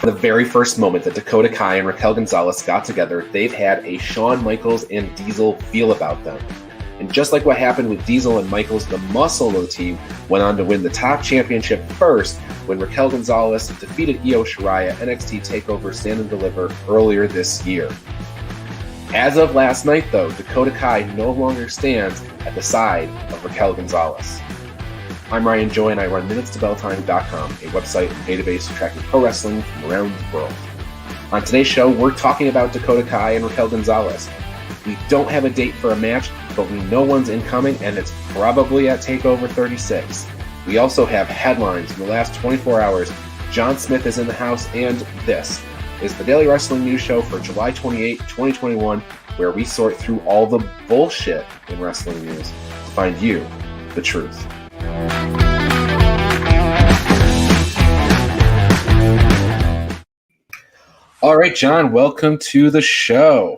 The very first moment that Dakota Kai and Raquel Gonzalez got together, they've had a Shawn Michaels and Diesel feel about them. And just like what happened with Diesel and Michaels, the muscle of the team went on to win the top championship first when Raquel Gonzalez defeated Io Shirai at NXT Takeover Stand and Deliver earlier this year. As of last night, though, Dakota Kai no longer stands at the side of Raquel Gonzalez. I'm Ryan Joy, and I run MinutesToBellTime.com, a website and database tracking pro wrestling from around the world. On today's show, we're talking about Dakota Kai and Raquel Gonzalez. We don't have a date for a match, but we know one's incoming, and it's probably at TakeOver 36. We also have headlines from the last 24 hours. John Smith is in the house, and this is the Daily Wrestling News Show for July 28, 2021, where we sort through all the bullshit in wrestling news to find you the truth. All right, John, welcome to the show.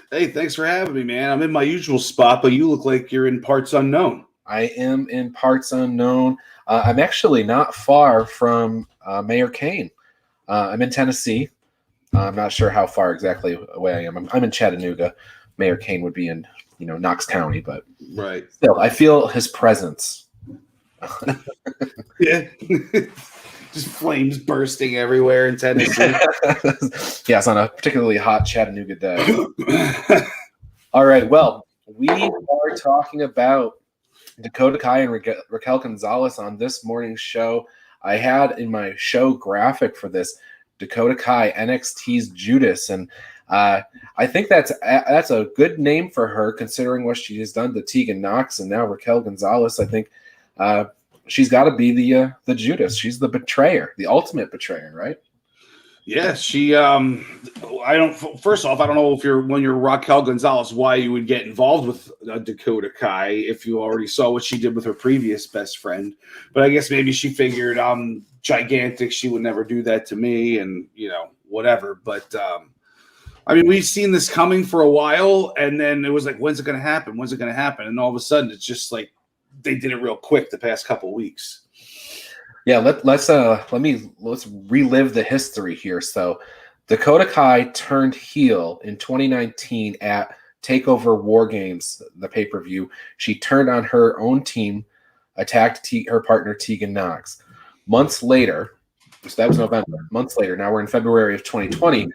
Hey, thanks for having me, man. I'm in my usual spot, but you look like you're in parts unknown. I am in parts unknown. I'm actually not far from Mayor Kane. I'm in Tennessee. I'm not sure how far exactly away I am. I'm in Chattanooga. Mayor Kane would be in, Knox County, but right. Still, I feel his presence. Yeah. Just flames bursting everywhere in Tennessee. Yes, on a particularly hot Chattanooga day. All right, well, we are talking about Dakota Kai and Raquel Gonzalez on this morning's show. I had in my show graphic for this Dakota Kai, NXT's Judas, and I think that's a good name for her considering what she has done to Tegan Nox and now Raquel Gonzalez. I think she's got to be the Judas. She's the betrayer, the ultimate betrayer, right? Yeah, she. First off, I don't know if when you're Raquel Gonzalez, why you would get involved with Dakota Kai if you already saw what she did with her previous best friend. But I guess maybe she figured I'm gigantic. She would never do that to me, and whatever. But we've seen this coming for a while, and then it was like, when's it going to happen? When's it going to happen? And all of a sudden, it's just like they did it real quick the past couple of weeks. Yeah, let's relive the history here. So Dakota Kai turned heel in 2019 at TakeOver War Games, the pay-per-view. She turned on her own team, attacked her partner Tegan Nox. Months later, so that was November. Months later, now we're in February of 2020.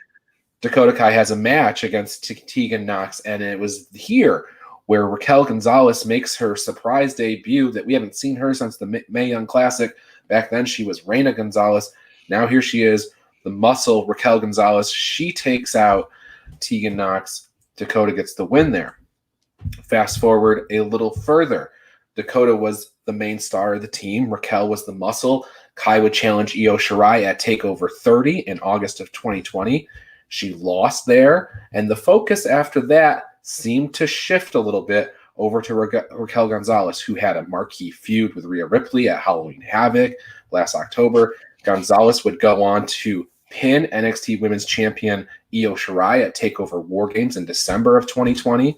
Dakota Kai has a match against Tegan Nox, and it was here where Raquel Gonzalez makes her surprise debut that we haven't seen her since the Mae Young Classic. Back then, she was Reina Gonzalez. Now here she is, the muscle Raquel Gonzalez. She takes out Tegan Nox. Dakota gets the win there. Fast forward a little further. Dakota was the main star of the team. Raquel was the muscle. Kai would challenge Io Shirai at TakeOver 30 in August of 2020. She lost there, and the focus after that seemed to shift a little bit over to Raquel Gonzalez, who had a marquee feud with Rhea Ripley at Halloween Havoc last October. Gonzalez would go on to pin NXT Women's Champion Io Shirai at TakeOver War Games in December of 2020.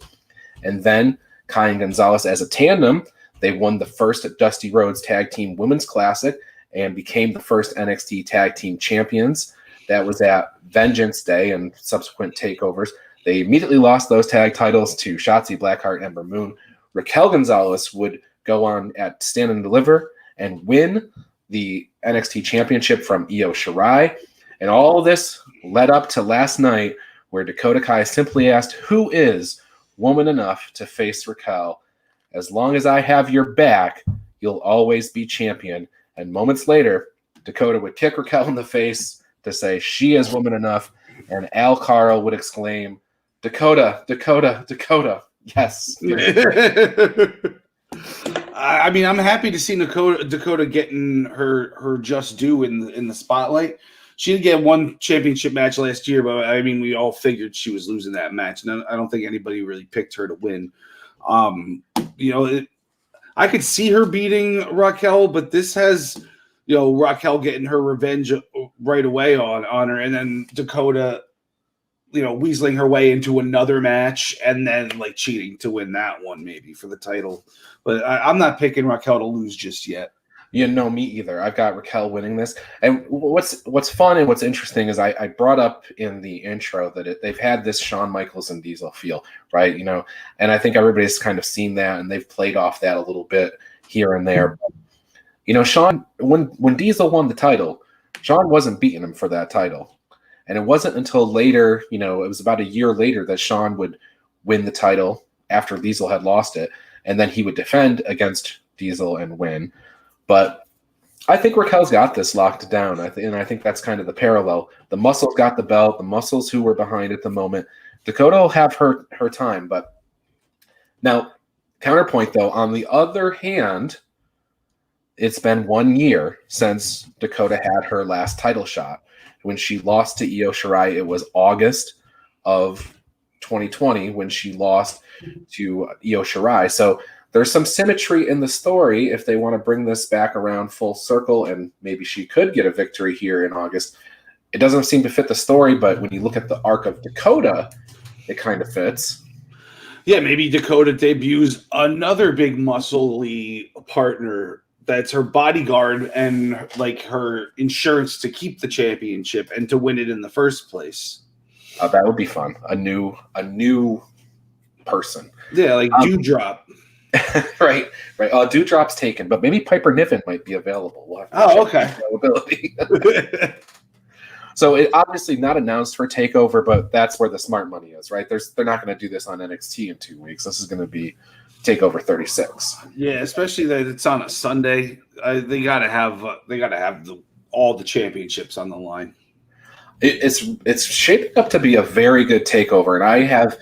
And then Kai and Gonzalez as a tandem, they won the first Dusty Rhodes Tag Team Women's Classic and became the first NXT Tag Team Champions. That was at Vengeance Day and subsequent takeovers. They immediately lost those tag titles to Shotzi Blackheart and Ember Moon. Raquel Gonzalez would go on at Stand and Deliver and win the NXT Championship from Io Shirai. And all of this led up to last night where Dakota Kai simply asked, who is woman enough to face Raquel? As long as I have your back, you'll always be champion. And moments later, Dakota would kick Raquel in the face to say she is woman enough. And Al Carl would exclaim, Dakota, Dakota, Dakota. Yes. I'm happy to see Dakota getting her just due in the spotlight. She did get one championship match last year, but we all figured she was losing that match. And I don't think anybody really picked her to win. I could see her beating Raquel, but this has, Raquel getting her revenge right away on her, and then Dakota, weaseling her way into another match and then cheating to win that one maybe for the title. But I'm not picking Raquel to lose just yet. You know, me either. I've got Raquel winning this. And what's fun and what's interesting is I brought up in the intro that they've had this Shawn Michaels and Diesel feel, right? You know, and I think everybody's kind of seen that and they've played off that a little bit here and there. But, you know, Shawn, when Diesel won the title, Shawn wasn't beating him for that title. And it wasn't until later, you know, it was about a year later that Shawn would win the title after Diesel had lost it. And then he would defend against Diesel and win. But I think Raquel's got this locked down. And I think that's kind of the parallel. The Muscles got the belt. The Muscles who were behind at the moment. Dakota will have her time. But now, counterpoint, though, on the other hand, it's been 1 year since Dakota had her last title shot. When she lost to Io Shirai, it was August of 2020 when she lost to Io Shirai. So there's some symmetry in the story if they want to bring this back around full circle, and maybe she could get a victory here in August. It doesn't seem to fit the story, but when you look at the arc of Dakota, it kind of fits. Yeah, maybe Dakota debuts another big muscly partner that's her bodyguard and like her insurance to keep the championship and to win it in the first place. That would be fun. A new person. Yeah, like Dewdrop. Right. Dewdrop's taken, but maybe Piper Niven might be available. We'll okay. Availability. So it obviously not announced for Takeover, but that's where the smart money is, right? They're not going to do this on NXT in 2 weeks. This is going to be Takeover 36. Yeah, especially that it's on a Sunday. They got to have all the championships on the line. It's shaping up to be a very good Takeover, and I have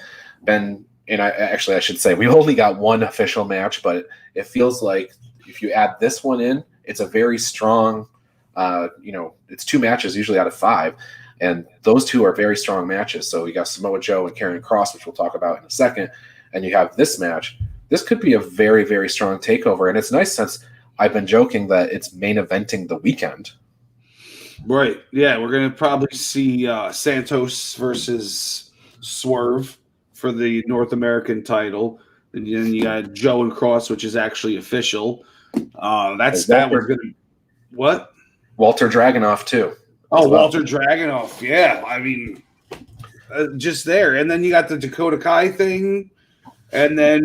been. And I should say, we only got one official match, but it feels like if you add this one in, it's a very strong, it's 2 matches usually out of 5. And those 2 are very strong matches. So you got Samoa Joe and Karrion Kross, which we'll talk about in a second. And you have this match. This could be a very, very strong Takeover. And it's nice since I've been joking that it's main eventing the weekend. Right. Yeah, we're going to probably see Santos versus Swerve for the North American title, and then you got Joe and Cross, which is actually official. That's that. We're gonna what? Walter Dragunov too. Oh, Walter Dragunov. Yeah, I mean, just there, and then you got the Dakota Kai thing, and then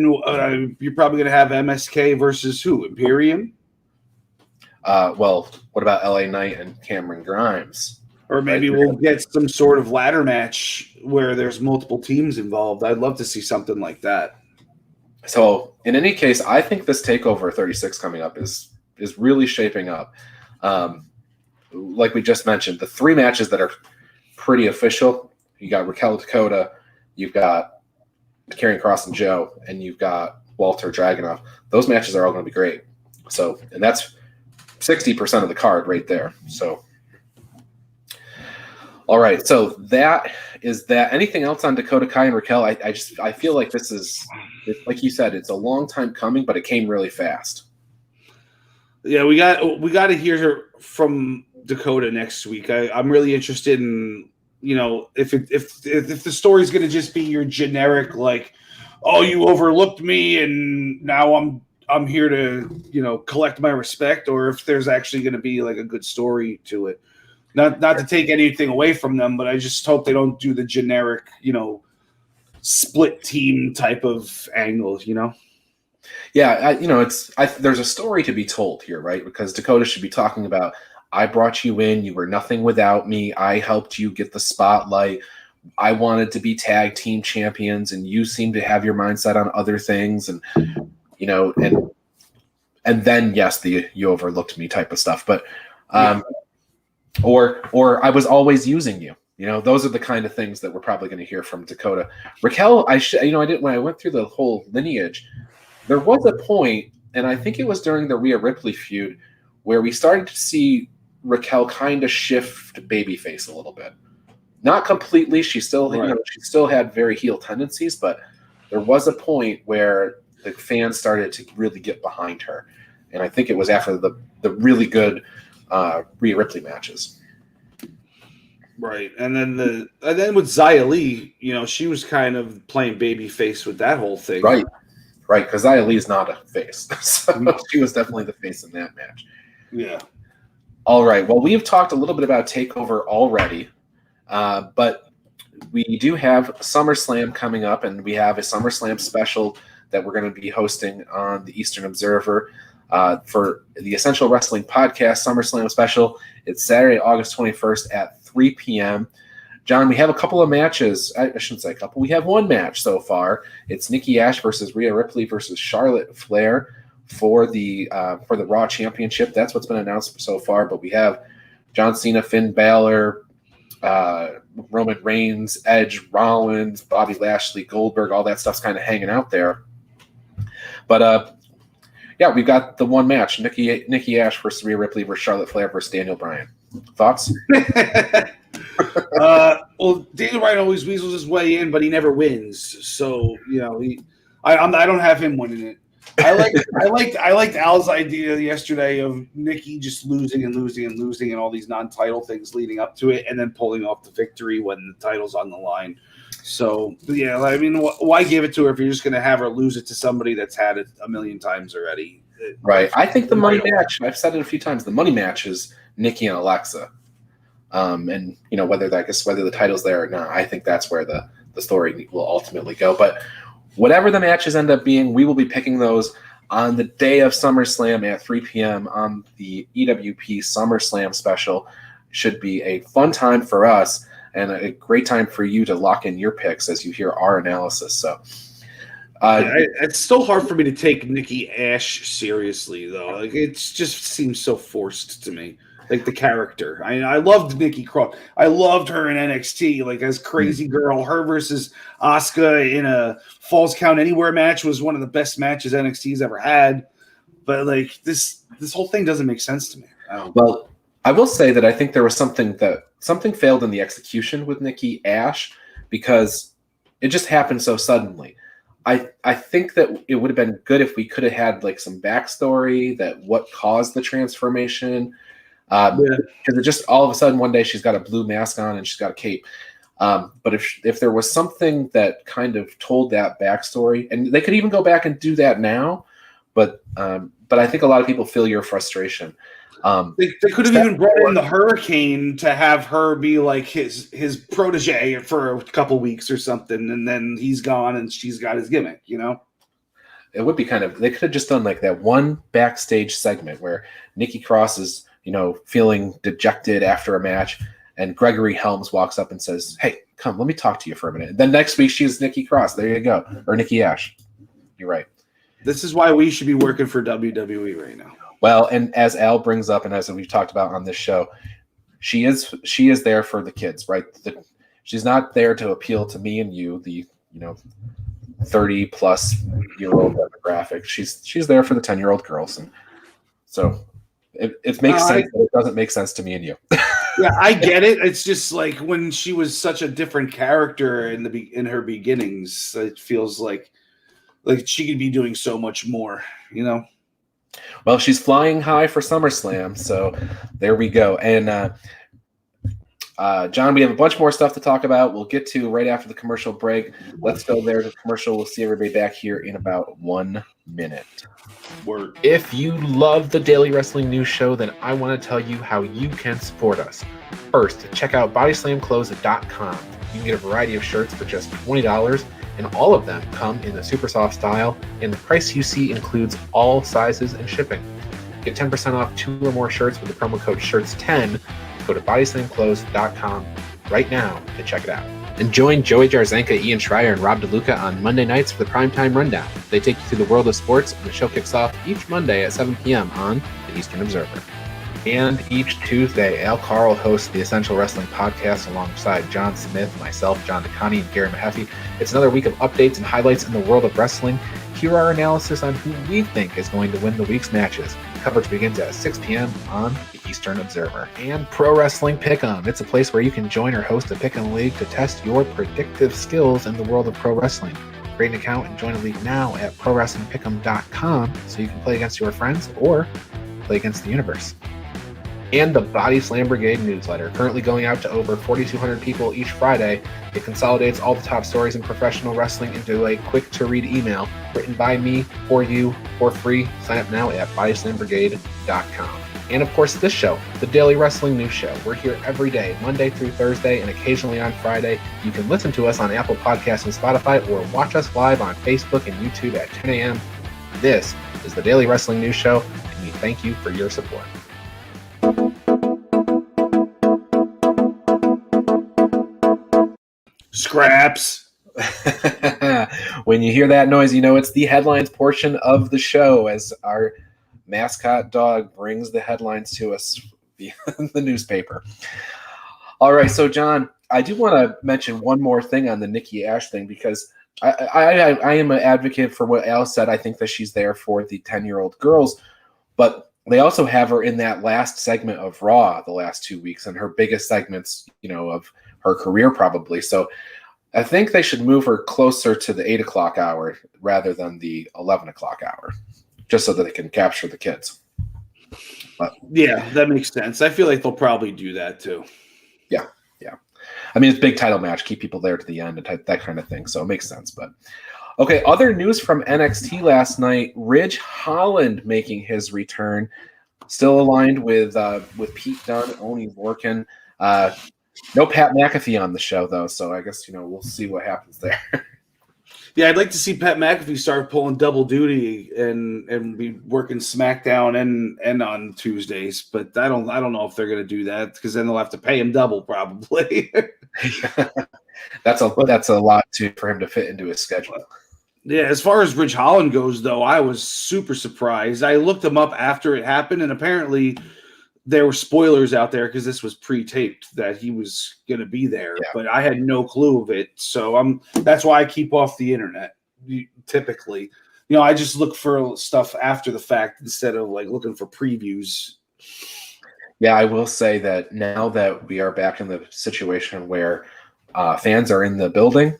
you're probably gonna have MSK versus who? Imperium. Well, what about LA Knight and Cameron Grimes? Or maybe we'll get some sort of ladder match where there's multiple teams involved. I'd love to see something like that. So, in any case, I think this Takeover 36 coming up is really shaping up. Like we just mentioned, the 3 matches that are pretty official. You got Raquel Dakota, you've got Karrion Kross and Joe, and you've got Walter Dragunov. Those matches are all going to be great. So, and that's 60% of the card right there. So. All right, so that is that. Anything else on Dakota Kai and Raquel? I feel like this is, like you said, it's a long time coming, but it came really fast. Yeah, we got to hear from Dakota next week. I'm really interested in, you know, if the story's going to just be your generic like, oh, you overlooked me and now I'm here to, you know, collect my respect, or if there's actually going to be like a good story to it. Not to take anything away from them, but I just hope they don't do the generic, you know, split team type of angles, you know? Yeah, there's a story to be told here, right? Because Dakota should be talking about, I brought you in, you were nothing without me, I helped you get the spotlight, I wanted to be tag team champions, and you seem to have your mindset on other things, and, you know, and then, yes, you overlooked me type of stuff. But, Or I was always using you. You know, those are the kind of things that we're probably going to hear from Dakota. Raquel, when I went through the whole lineage, there was a point, and I think it was during the Rhea Ripley feud, where we started to see Raquel kind of shift babyface a little bit. Not completely. She still, she still had very heel tendencies, but there was a point where the fans started to really get behind her, and I think it was after the really good Rhea Ripley matches. Right. And then with Xia Li, you know, she was kind of playing babyface with that whole thing. Right. Because Xia Li is not a face. So she was definitely the face in that match. Yeah. All right. Well, we've talked a little bit about Takeover already, but we do have SummerSlam coming up, and we have a SummerSlam special that we're going to be hosting on the Eastern Observer for the Essential Wrestling Podcast SummerSlam special. It's Saturday, August 21st at 3 p.m. John, we have a couple of matches. I shouldn't say a couple. We have one match so far. It's Nikki Ash versus Rhea Ripley versus Charlotte Flair for the Raw Championship. That's what's been announced so far. But we have John Cena, Finn Balor, Roman Reigns, Edge, Rollins, Bobby Lashley, Goldberg. All that stuff's kind of hanging out there. But yeah, we've got the one match: Nikki Ash versus Rhea Ripley versus Charlotte Flair versus Daniel Bryan. Thoughts? Well, Daniel Bryan always weasels his way in, but he never wins. So I don't have him winning it. I liked Al's idea yesterday of Nikki just losing and all these non-title things leading up to it, and then pulling off the victory when the title's on the line. So yeah, I mean, why give it to her if you're just going to have her lose it to somebody that's had it a million times already? Right. I think the money match. I've said it a few times. The money match is Nikki and Alexa. And whether the title's there or not, I think that's where the story will ultimately go. But whatever the matches end up being, we will be picking those on the day of SummerSlam at 3 p.m. on the EWP SummerSlam special. Should be a fun time for us and a great time for you to lock in your picks as you hear our analysis. So it's still hard for me to take Nikki Ash seriously, though. Like, it just seems so forced to me. Like the character. I loved Nikki Cross. I loved her in NXT, like as crazy girl. Her versus Asuka in a Falls Count Anywhere match was one of the best matches NXT's ever had. But like this whole thing doesn't make sense to me. Well, I will say that I think there was something failed in the execution with Nikki Ash because it just happened so suddenly. I think that it would have been good if we could have had like some backstory that what caused the transformation. Because it just all of a sudden one day she's got a blue mask on and she's got a cape. But if there was something that kind of told that backstory, and they could even go back and do that now, but I think a lot of people feel your frustration. They could have even brought in the Hurricane to have her be like his protege for a couple weeks or something, and then he's gone and she's got his gimmick, It would be they could have just done like that one backstage segment where Nikki Cross is feeling dejected after a match, and Gregory Helms walks up and says, "Hey, come, let me talk to you for a minute." And then next week she's Nikki Cross. There you go, or Nikki Ash. You're right. This is why we should be working for WWE right now. Well, and as Al brings up, and as we've talked about on this show, she is there for the kids, right? She's not there to appeal to me and you, the 30-plus-year-old demographic. She's there for the 10-year-old girls, and so. It makes sense, but it doesn't make sense to me and you. Yeah, I get it. It's just like when she was such a different character in her beginnings, it feels like she could be doing so much more, Well, she's flying high for SummerSlam, so there we go. And John, we have a bunch more stuff to talk about. We'll get to right after the commercial break. Let's go there to the commercial. We'll see everybody back here in about 1 minute. Word. If you love the Daily Wrestling News Show, then I want to tell you how you can support us. First, check out bodyslamclothes.com. You can get a variety of shirts for just $20, and all of them come in the super soft style, and the price you see includes all sizes and shipping. Get 10% off 2 or more shirts with the promo code SHIRTS10. Go to bodyslamclothes.com right now to check it out. And join Joey Jarzenka, Ian Schreier, and Rob DeLuca on Monday nights for the Primetime Rundown. They take you through the world of sports, and the show kicks off each Monday at 7 p.m. on the Eastern Observer. And each Tuesday, Al Carl hosts the Essential Wrestling Podcast alongside John Smith, myself, John DeConnie, and Gary Mahaffey. It's another week of updates and highlights in the world of wrestling. Here are our analysis on who we think is going to win the week's matches. Coverage begins at 6 p.m. on the Eastern Observer. And Pro Wrestling Pick'em. It's a place where you can join or host a Pick'em League to test your predictive skills in the world of pro wrestling. Create an account and join a league now at ProWrestlingPick'em.com so you can play against your friends or play against the universe. And the Body Slam Brigade newsletter, currently going out to over 4,200 people each Friday. It consolidates all the top stories in professional wrestling into a quick-to-read email written by me, for you, for free. Sign up now at bodyslambrigade.com. And of course, this show, the Daily Wrestling News Show. We're here every day, Monday through Thursday, and occasionally on Friday. You can listen to us on Apple Podcasts and Spotify, or watch us live on Facebook and YouTube at 10 a.m. This is the Daily Wrestling News Show, and we thank you for your support. Scraps. When you hear that noise, you know it's the headlines portion of the show as our mascot dog brings the headlines to us via the newspaper. All right, so John, I do want to mention one more thing on the Nikki Ash thing, because I am an advocate for what Al said. I think that she's there for the 10-year-old girls, but they also have her in that last segment of Raw the last 2 weeks, and her biggest segments, of her career probably. So I think they should move her closer to the 8 o'clock hour rather than the 11 o'clock hour, just so that they can capture the kids. But, yeah, that makes sense. I feel like they'll probably do that too. Yeah. I mean, it's a big title match, keep people there to the end and that kind of thing, so it makes sense. But okay, other news from NXT last night: Ridge Holland making his return, still aligned with Pete Dunne, Oney Lorcan. No Pat McAfee on the show, though, so I guess, we'll see what happens there. Yeah, I'd like to see Pat McAfee start pulling double duty and be working SmackDown and on Tuesdays, but I don't know if they're going to do that, because then they'll have to pay him double probably. That's a lot for him to fit into his schedule. Yeah, as far as Ridge Holland goes, though, I was super surprised. I looked him up after it happened, and apparently there were spoilers out there, because this was pre-taped, that he was going to be there, but I had no clue of it. So that's why I keep off the internet. Typically, I just look for stuff after the fact instead of looking for previews. Yeah, I will say that now that we are back in the situation where fans are in the building,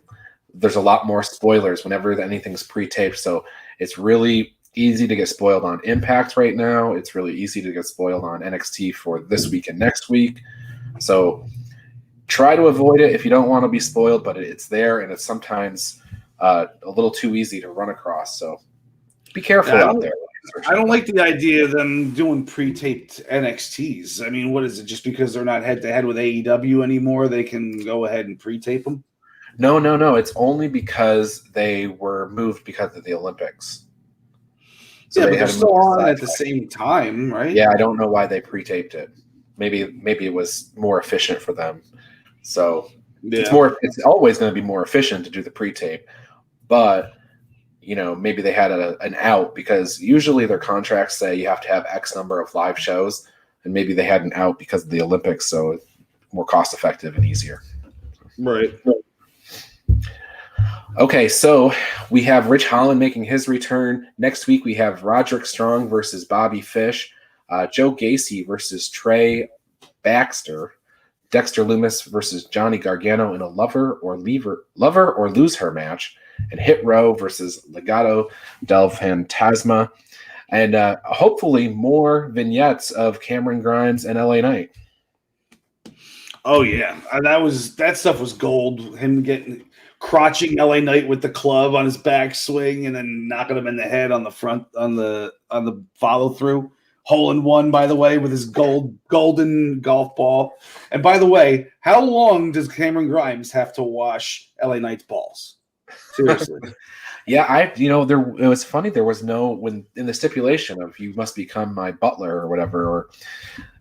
there's a lot more spoilers whenever anything's pre-taped. So it's really easy to get spoiled on Impact right now. It's really easy to get spoiled on NXT for this week and next week. So try to avoid it if you don't want to be spoiled, but it's there, and it's sometimes a little too easy to run across. So be careful out there. I don't like the idea of them doing pre-taped NXTs. I mean, what is it? Just because they're not head-to-head with AEW anymore, they can go ahead and pre-tape them? No. It's only because they were moved because of the Olympics. So but they're still on at the same time, right? Yeah, I don't know why they pre-taped it. Maybe it was more efficient for them. So it's always going to be more efficient to do the pre-tape, but maybe they had an out, because usually their contracts say you have to have X number of live shows, and maybe they had an out because of the Olympics, so it's more cost effective and easier. Right. Okay, so we have Ridge Holland making his return. Next week we have Roderick Strong versus Bobby Fish, Joe Gacy versus Trey Baxter, Dexter Lumis versus Johnny Gargano in a lover or lose her match, and Hit Row versus Legado del Fantasma, and hopefully more vignettes of Cameron Grimes and LA Knight. Oh yeah, that stuff was gold. Him crotching LA Knight with the club on his backswing and then knocking him in the head on the front on the follow through. Hole in one, by the way, with his golden golf ball. And by the way, how long does Cameron Grimes have to wash LA Knight's balls? Seriously. Yeah, it was funny. There was when in the stipulation of you must become my butler or whatever, or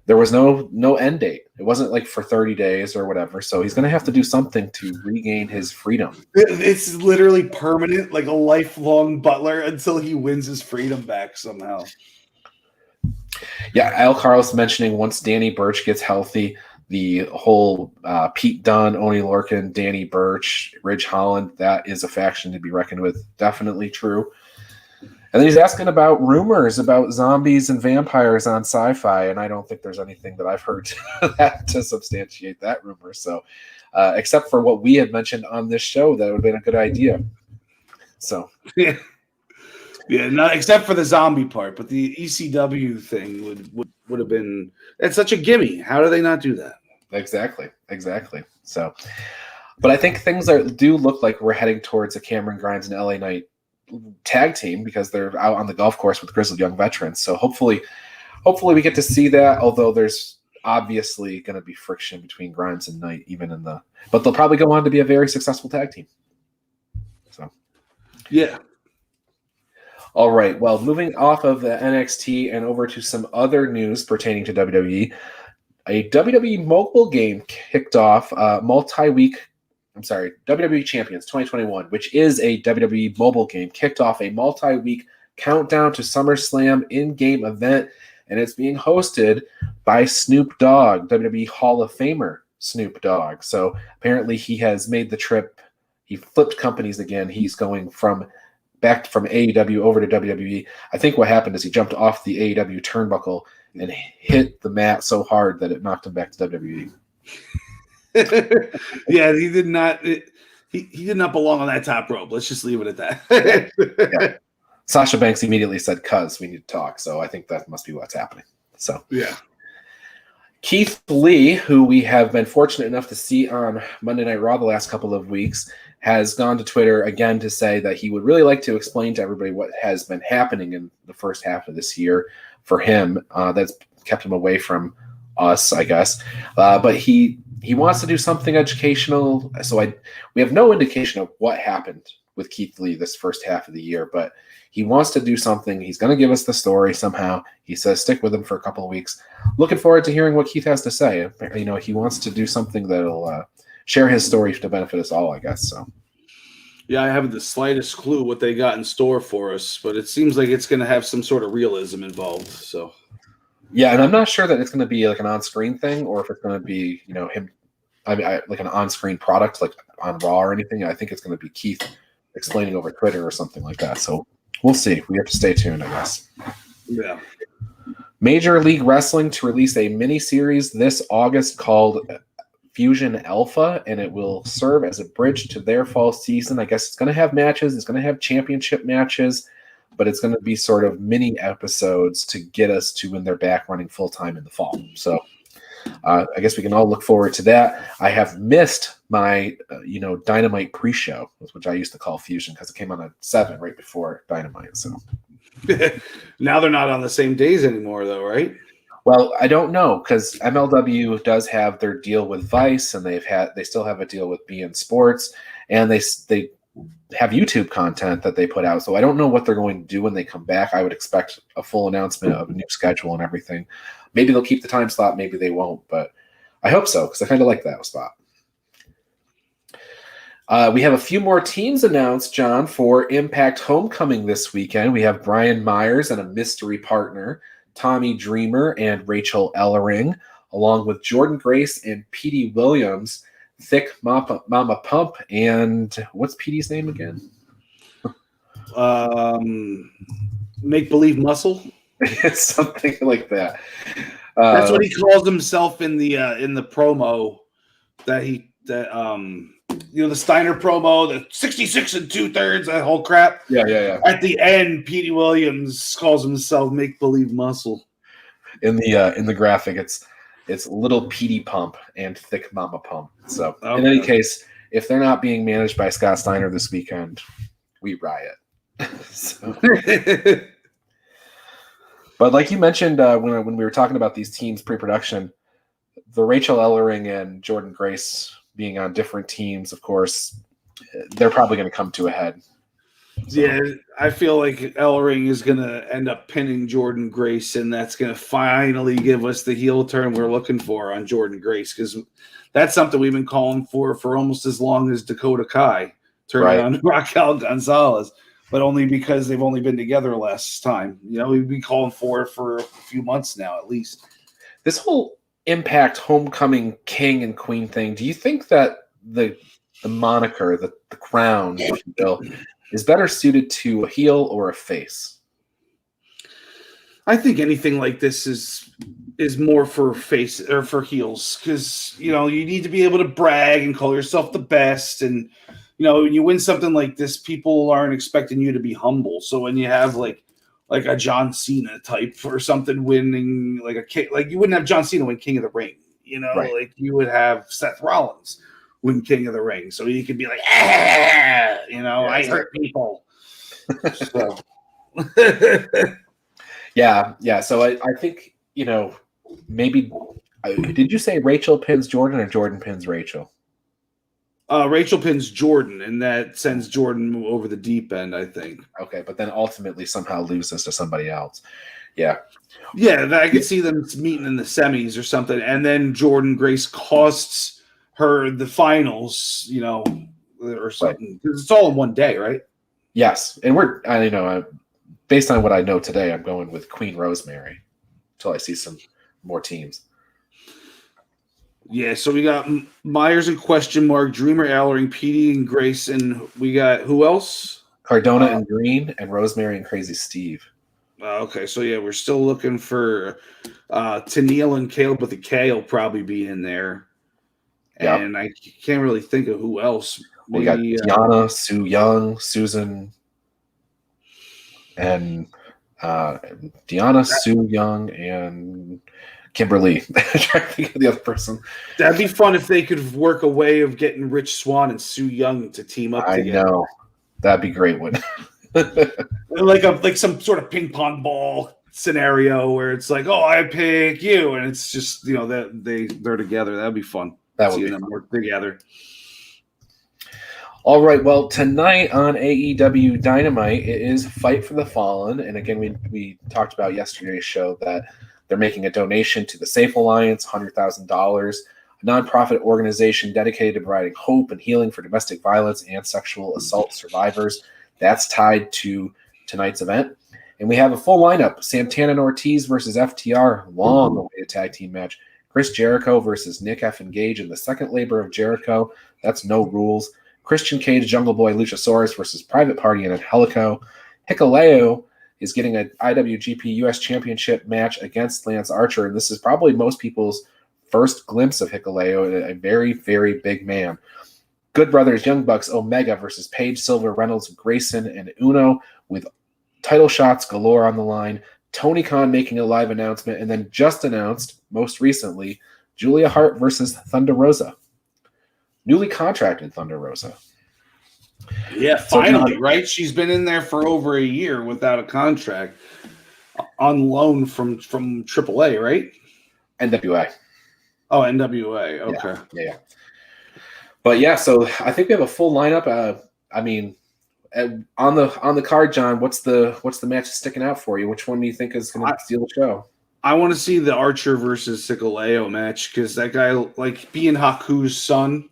there was no end date. It wasn't for 30 days or whatever. So he's going to have to do something to regain his freedom. It's literally permanent, like a lifelong butler until he wins his freedom back somehow. Yeah, Al Carlos mentioning once Danny Burch gets healthy, the whole Pete Dunne, Oney Lorcan, Danny Burch, Ridge Holland, that is a faction to be reckoned with. Definitely true. And then he's asking about rumors about zombies and vampires on Sci-Fi, and I don't think there's anything that I've heard to substantiate that rumor. So, except for what we had mentioned on this show, that would have been a good idea. So, yeah, not except for the zombie part, but the ECW thing would have been. It's such a gimme. How do they not do that? Exactly. So, but I think things do look like we're heading towards a Cameron Grimes and LA Knight tag team, because they're out on the golf course with grizzled young veterans. So hopefully hopefully we get to see that, although there's obviously going to be friction between Grimes and Knight, but they'll probably go on to be a very successful tag team. So, yeah. All right. Well, moving off of the NXT and over to some other news pertaining to WWE, a WWE mobile game kicked off WWE Champions 2021, which is a WWE mobile game, kicked off a multi-week countdown to SummerSlam in-game event, and it's being hosted by Snoop Dogg, WWE Hall of Famer Snoop Dogg. So apparently he has made the trip. He flipped companies again. He's going back from AEW over to WWE. I think what happened is he jumped off the AEW turnbuckle and hit the mat so hard that it knocked him back to WWE. Yeah, he did not. He did not belong on that top rope. Let's just leave it at that. Yeah. Sasha Banks immediately said, "Cuz we need to talk." So I think that must be what's happening. So yeah. Keith Lee, who we have been fortunate enough to see on Monday Night Raw the last couple of weeks, has gone to Twitter again to say that he would really like to explain to everybody what has been happening in the first half of this year for him. That's kept him away from us, I guess. But he wants to do something educational. So we have no indication of what happened with Keith Lee this first half of the year, but he wants to do something. He's going to give us the story somehow. He says stick with him for a couple of weeks. Looking forward to hearing what Keith has to say. He wants to do something that'll share his story to benefit us all, I guess. So, yeah, I haven't the slightest clue what they got in store for us, but it seems like it's going to have some sort of realism involved. So, yeah, and I'm not sure that it's going to be like an on-screen thing or if it's going to be, him. Like an on-screen product, like on Raw or anything. I think it's going to be Keith explaining over Twitter or something like that. So we'll see. We have to stay tuned, I guess. Yeah. Major League Wrestling to release a mini-series this August called Fusion Alpha, and it will serve as a bridge to their fall season. I guess it's going to have matches. It's going to have championship matches, but it's going to be sort of mini episodes to get us to when they're back running full-time in the fall. So I guess we can all look forward to that. I have missed my, Dynamite pre-show, which I used to call Fusion because it came on at 7 right before Dynamite. So now they're not on the same days anymore, though, right? Well, I don't know because MLW does have their deal with Vice, and they still have a deal with BN Sports, and they have YouTube content that they put out. So I don't know what they're going to do when they come back. I would expect a full announcement of a new schedule and everything. Maybe they'll keep the time slot, maybe they won't, but I hope so because I kind of like that spot. We have a few more teams announced, John, for Impact Homecoming this weekend. We have Brian Myers and a mystery partner, Tommy Dreamer and Rachel Ellering, along with Jordan Grace and Petey Williams, Thick Mama Pump, and what's Petey's name again? Make Believe Muscle. Something like that. That's what he calls himself in the promo the Steiner promo, the 66 2/3, that whole crap. Yeah. At the end, Petey Williams calls himself Make Believe Muscle. In the graphic, it's Little Petey Pump and Thick Mama Pump. So in any case, if they're not being managed by Scott Steiner this weekend, we riot. But like you mentioned when we were talking about these teams pre-production, the Rachel Ellering and Jordan Grace being on different teams, of course, they're probably going to come to a head. So. Yeah, I feel like Ellering is going to end up pinning Jordan Grace, and that's going to finally give us the heel turn we're looking for on Jordan Grace, because that's something we've been calling for almost as long as Dakota Kai turning on Raquel Gonzalez. But only because they've only been together last time. We've been calling for it for a few months now, at least. This whole Impact Homecoming King and Queen thing, do you think that the moniker, the crown, if you will, is better suited to a heel or a face? I think anything like this is more for face or for heels, because you need to be able to brag and call yourself the best, and when you win something like this, people aren't expecting you to be humble. So when you have like a John Cena type or something winning, like you wouldn't have John Cena win King of the Ring, right. Like you would have Seth Rollins win King of the Ring. So you could be like, I hurt people. So. Yeah. So I think, maybe did you say Rachel pins Jordan or Jordan pins Rachel? Rachel pins Jordan, and that sends Jordan over the deep end, I think. Okay, but then ultimately somehow loses to somebody else. Yeah. Yeah, I could see them meeting in the semis or something, and then Jordan Grace costs her the finals, or something. Because it's all in one day, right? Yes, and based on what I know today, I'm going with Queen Rosemary until I see some more teams. Yeah, so we got Myers and question mark, Dreamer, Allering, Petey and Grace, and we got who else? Cardona and Green, and Rosemary and Crazy Steve. Okay, so yeah, we're still looking for Tennille and Caleb with the K will probably be in there. Yep. And I can't really think of who else. We got Tiana, Sue Young, Susan, and Deanna, Sue Young, and Kimberly. I'm trying to think of the other person. That'd be fun if they could work a way of getting Rich Swann and Sue Young to team up together. I know. That'd be a great one. like some sort of ping pong ball scenario where it's like, oh, I pick you, and it's just that they're together. That'd be fun. That would be them work together. All right. Well, tonight on AEW Dynamite, it is Fight for the Fallen, and again, we talked about yesterday's show that they're making a donation to the Safe Alliance, $100,000, a nonprofit organization dedicated to providing hope and healing for domestic violence and sexual assault survivors. That's tied to tonight's event. And we have a full lineup. Santana and Ortiz versus FTR, long-awaited tag team match. Chris Jericho versus Nick F. and Gage in the second labor of Jericho. That's no rules. Christian Cage, Jungle Boy, Luchasaurus versus Private Party and Angelico. Hikuleo is getting an IWGP US Championship match against Lance Archer, and this is probably most people's first glimpse of Hikuleo, a very, very big man. Good Brothers, Young Bucks, Omega versus Page, Silver, Reynolds, Grayson, and Uno with title shots galore on the line. Tony Khan making a live announcement, and then just announced, most recently, Julia Hart versus Thunder Rosa. Newly contracted Thunder Rosa. Yeah, finally, right? She's been in there for over a year without a contract, on loan from AAA, right? NWA. Oh, NWA. Okay. Yeah. But yeah, so I think we have a full lineup. On the card, John, what's the match sticking out for you? Which one do you think is going to steal the show? I want to see the Archer versus Hikuleo match because that guy, like being Haku's son,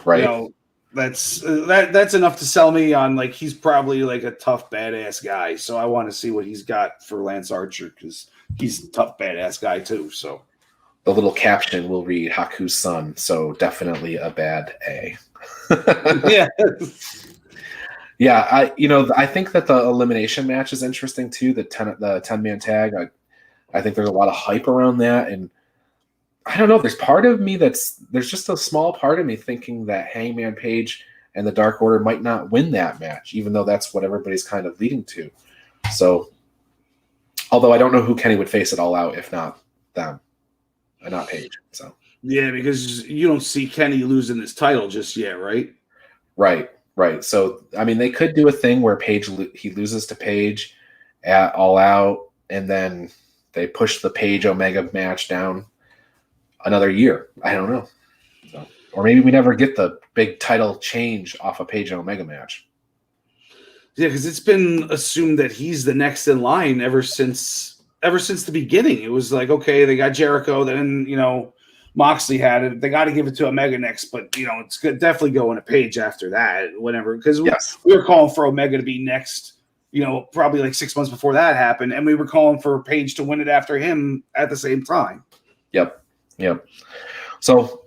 right? That's enough to sell me on like he's probably like a tough badass guy. So I want to see what he's got for Lance Archer because he's a tough badass guy too. So the little caption will read Haku's son, so definitely a bad A. Yeah. Yeah, I think that the elimination match is interesting too. The 10-man tag. I think there's a lot of hype around that, and I don't know. There's part of me there's just a small part of me thinking that Hangman Page and the Dark Order might not win that match, even though that's what everybody's kind of leading to. So, although I don't know who Kenny would face it all out if not them, and not Page. So yeah, because you don't see Kenny losing his title just yet, right? Right. So, I mean, they could do a thing where he loses to Page at All Out, and then they push the Page Omega match down another year. I don't know. So, or maybe we never get the big title change off a Page and Omega match. Yeah, because it's been assumed that he's the next in line ever since the beginning. It was like, okay, they got Jericho, then Moxley had it. They got to give it to Omega next, but it's good, definitely going to Page after that. Whenever, because we were calling for Omega to be next. Probably like 6 months before that happened, and we were calling for Page to win it after him at the same time. Yep. So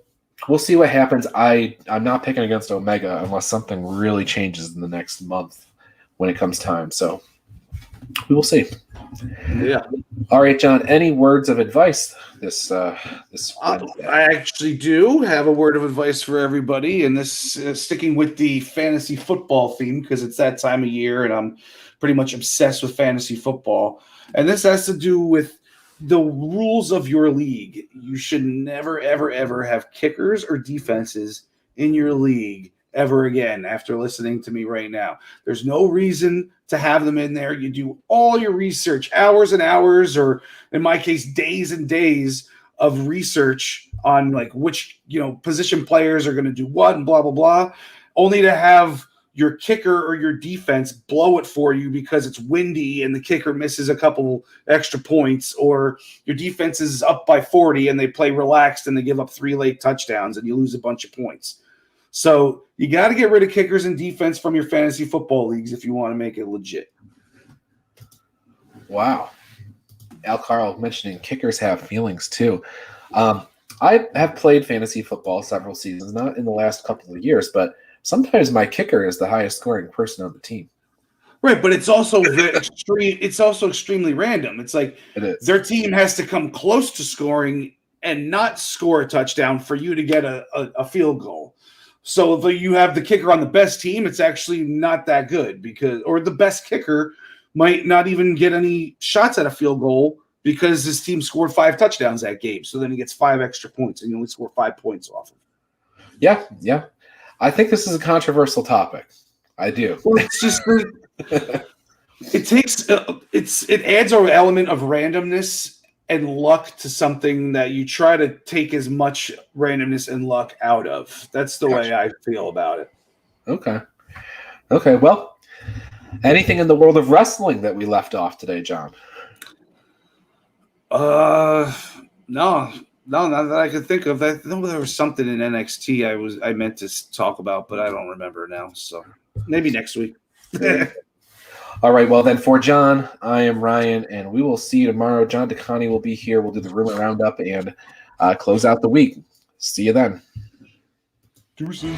we'll see what happens. I'm not picking against Omega unless something really changes in the next month when it comes time. So we will see. Yeah. All right, John. Any words of advice this Wednesday? I actually do have a word of advice for everybody, and this is sticking with the fantasy football theme because it's that time of year, and I'm pretty much obsessed with fantasy football. And this has to do with the rules of your league. You should never, ever, ever have kickers or defenses in your league ever again after listening to me right now. There's no reason to have them in there. You do all your research, hours and hours, or in my case, days and days of research on like which, position players are going to do what and blah, blah, blah, only to have your kicker or your defense blow it for you because it's windy and the kicker misses a couple extra points, or your defense is up by 40 and they play relaxed and they give up 3 late touchdowns and you lose a bunch of points. So you got to get rid of kickers and defense from your fantasy football leagues if you want to make it legit. Wow. Al Carl mentioning kickers have feelings too. I have played fantasy football several seasons, not in the last couple of years, but sometimes my kicker is the highest scoring person on the team. Right, but it's also extreme. It's also extremely random. It's like their team has to come close to scoring and not score a touchdown for you to get a field goal. So if you have the kicker on the best team, it's actually not that good or the best kicker might not even get any shots at a field goal because his team scored 5 touchdowns that game. So then he gets 5 extra points and you only score 5 points off of it. Yeah. I think this is a controversial topic. I do. Well, it's just it adds an element of randomness and luck to something that you try to take as much randomness and luck out of. That's the way I feel about it. Okay. Well, anything in the world of wrestling that we left off today, John? No, not that I could think of. I know there was something in NXT I meant to talk about, but I don't remember now. So maybe next week. All right. Well, then for John, I am Ryan, and we will see you tomorrow. John DeConnie will be here. We'll do the rumor roundup and close out the week. See you then. Deuces.